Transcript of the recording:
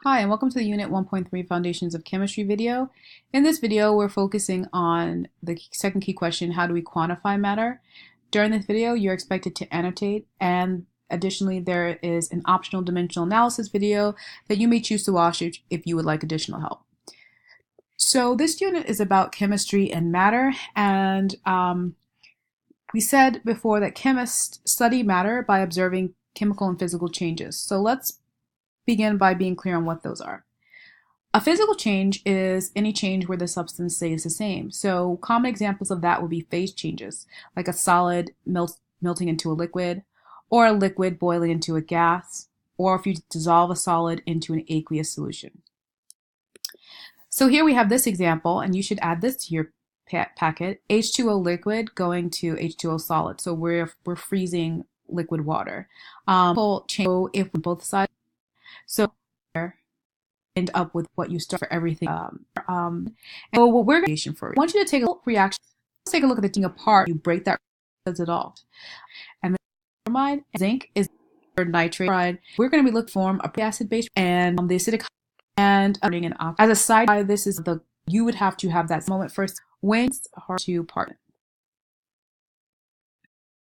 Hi, and welcome to the Unit 1.3 Foundations of Chemistry video. In this video, we're focusing on the second key question, how do we quantify matter? During this video, you're expected to annotate, and additionally, there is an optional dimensional analysis video that you may choose to watch if you would like additional help. So this unit is about chemistry and matter, and we said before that chemists study matter by observing chemical and physical changes. So let's begin by being clear on what those are. A physical change is any change where the substance stays the same. So common examples of that would be phase changes, like a solid melting into a liquid, or a liquid boiling into a gas, or if you dissolve a solid into an aqueous solution. So here we have this example, and you should add this to your packet, H2O liquid going to H2O solid. So we're freezing liquid water. Change if both sides. So end up with what you start for everything. And so what we're going to for, I want you to take a reaction. Let's take a look at the thing apart. You break that, does it all. And then bromide, zinc is nitrate. We're going to be looking for a acid base and the acidic and as a side, this is you would have to have that moment first when it's hard to part.